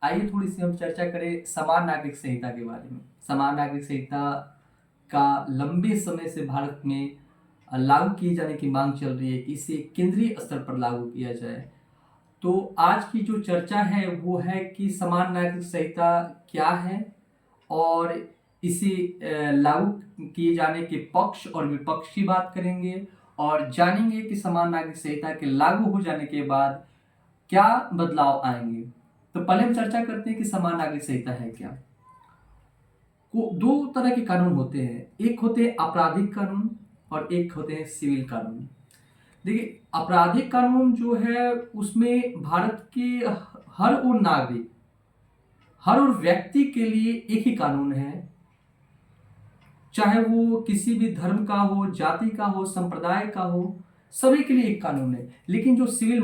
आइए थोड़ी सी हम चर्चा करें समान नागरिक संहिता के बारे में। समान नागरिक संहिता का लंबे समय से भारत में लागू किए जाने की मांग चल रही है कि इसे केंद्रीय स्तर पर लागू किया जाए। तो आज की जो चर्चा है वो है कि समान नागरिक संहिता क्या है और इसे लागू किए जाने के पक्ष और विपक्ष की बात करेंगे और जानेंगे कि समान नागरिक संहिता के लागू हो जाने के बाद क्या बदलाव आएंगे। तो पहले हम चर्चा करते हैं कि समान नागरिक संहिता है क्या। दो तरह के कानून होते हैं, एक होते हैं आपराधिक कानून और एक होते हैं सिविल कानून। देखिए, आपराधिक कानून जो है उसमें भारत के हर वो नागरिक, हर वो व्यक्ति के लिए एक ही कानून है, चाहे वो किसी भी धर्म का हो, जाति का हो, संप्रदाय का हो, सभी के लिए एक कानून है। लेकिन जो सिविल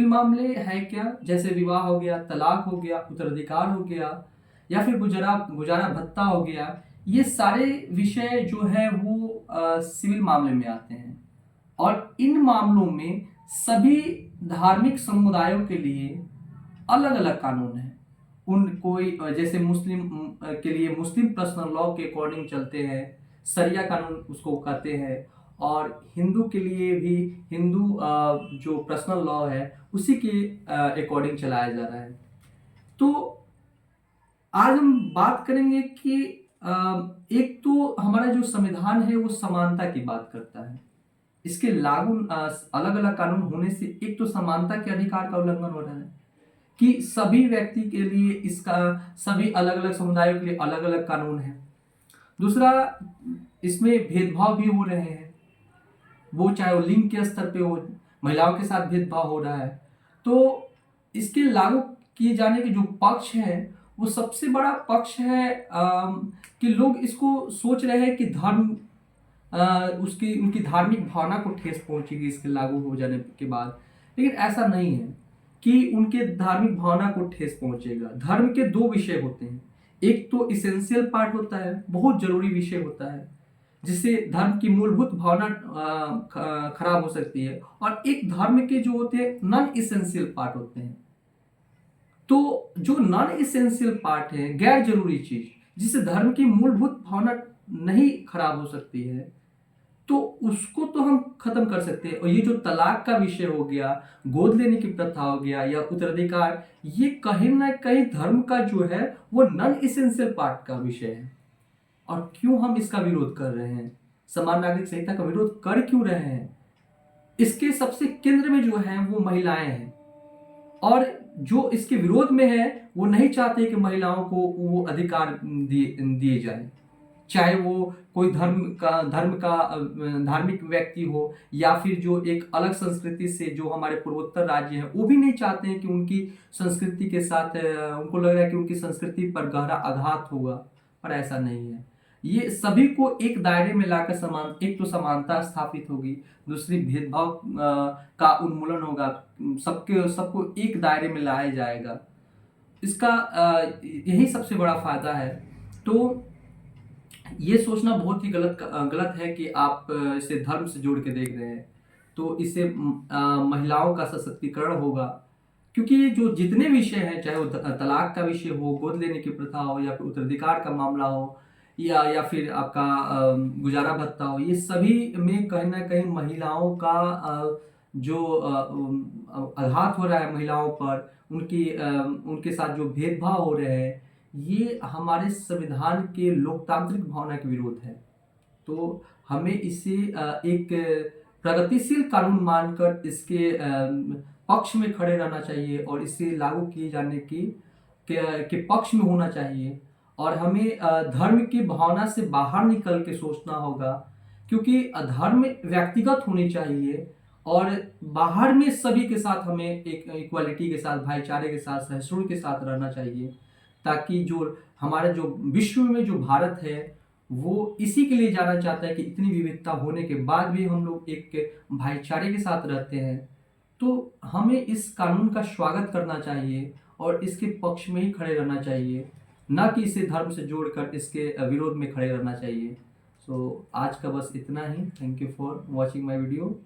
मामले है क्या, जैसे विवाह हो गया, तलाक हो गया, उत्तराधिकार हो गया या फिर गुजारा भत्ता हो गया, ये सारे विषय जो है वो सिविल मामले में आते हैं। और इन मामलों में सभी धार्मिक समुदायों के लिए अलग अलग कानून है। उन कोई जैसे मुस्लिम के लिए मुस्लिम पर्सनल लॉ के अकॉर्डिंग चलते हैं, शरिया कानून उसको कहते हैं। और हिंदू के लिए भी हिंदू जो पर्सनल लॉ है उसी के अकॉर्डिंग चलाया जा रहा है। तो आज हम बात करेंगे कि एक तो हमारा जो संविधान है वो समानता की बात करता है। इसके लागू अलग अलग कानून होने से एक तो समानता के अधिकार का उल्लंघन हो रहा है कि सभी व्यक्ति के लिए इसका, सभी अलग अलग समुदायों के लिए अलग अलग कानून है। दूसरा, इसमें भेदभाव भी हो रहे हैं, वो चाहे वो लिंग के स्तर पे हो, महिलाओं के साथ भेदभाव हो रहा है। तो इसके लागू किए जाने के जो पक्ष है वो सबसे बड़ा पक्ष है कि लोग इसको सोच रहे हैं कि धर्म उसकी उनकी धार्मिक भावना को ठेस पहुंचेगी इसके लागू हो जाने के बाद। लेकिन ऐसा नहीं है कि उनके धार्मिक भावना को ठेस पहुंचेगा। धर्म के दो विषय होते हैं, एक तो इसेंशियल पार्ट होता है, बहुत जरूरी विषय होता है जिससे धर्म की मूलभूत भावना खराब हो सकती है, और एक धर्म के जो होते हैं नॉन इसेंशियल पार्ट होते हैं। तो जो नॉन इसेंशियल पार्ट है, गैर जरूरी चीज जिससे धर्म की मूलभूत भावना नहीं खराब हो सकती है, तो उसको तो हम खत्म कर सकते हैं। और ये जो तलाक का विषय हो गया, गोद लेने की प्रथा हो गया या उत्तराधिकार, ये कहीं ना कहीं धर्म का जो है वो नॉन इसेंशियल पार्ट का विषय है। और क्यों हम इसका विरोध कर रहे हैं, समान नागरिक संहिता का विरोध कर क्यों रहे हैं? इसके सबसे केंद्र में जो है वो महिलाएं हैं, और जो इसके विरोध में है वो नहीं चाहते कि महिलाओं को वो अधिकार दिए जाए, चाहे वो कोई धार्मिक व्यक्ति हो या फिर जो एक अलग संस्कृति से, जो हमारे पूर्वोत्तर राज्य हैं वो भी नहीं चाहते हैं कि उनकी संस्कृति के साथ, उनको लग रहा है कि उनकी संस्कृति पर गहरा आघात होगा, पर ऐसा नहीं है। ये सभी को एक दायरे में लाकर एक तो समानता स्थापित होगी, दूसरी भेदभाव का उन्मूलन होगा, सबको एक दायरे में लाया जाएगा। इसका यही सबसे बड़ा फायदा है। तो ये सोचना बहुत ही गलत है कि आप इसे धर्म से जोड़ के देख रहे हैं। तो इससे महिलाओं का सशक्तिकरण होगा, क्योंकि जो जितने विषय हैं, चाहे वो तलाक का विषय हो, गोद लेने की प्रथा हो या फिर उत्तराधिकार का मामला हो या फिर आपका गुजारा भत्ता हो, ये सभी में कहीं ना कहीं महिलाओं का जो आघात हो रहा है महिलाओं पर, उनके साथ जो भेदभाव हो रहे हैं, ये हमारे संविधान के लोकतांत्रिक भावना के विरोध है। तो हमें इसे एक प्रगतिशील कानून मानकर इसके पक्ष में खड़े रहना चाहिए और इसे लागू किए जाने के पक्ष में होना चाहिए। और हमें धर्म की भावना से बाहर निकल के सोचना होगा, क्योंकि धर्म व्यक्तिगत होनी चाहिए और बाहर में सभी के साथ हमें एक इक्वालिटी के साथ, भाईचारे के साथ, सहिष्णुता के साथ रहना चाहिए, ताकि जो हमारा जो विश्व में जो भारत है वो इसी के लिए जाना चाहता है कि इतनी विविधता होने के बाद भी हम लोग एक भाईचारे के साथ रहते हैं। तो हमें इस कानून का स्वागत करना चाहिए और इसके पक्ष में ही खड़े रहना चाहिए, ना कि इसे धर्म से जोड़कर इसके विरोध में खड़े रहना चाहिए। सो आज का बस इतना ही। Thank you for watching my video.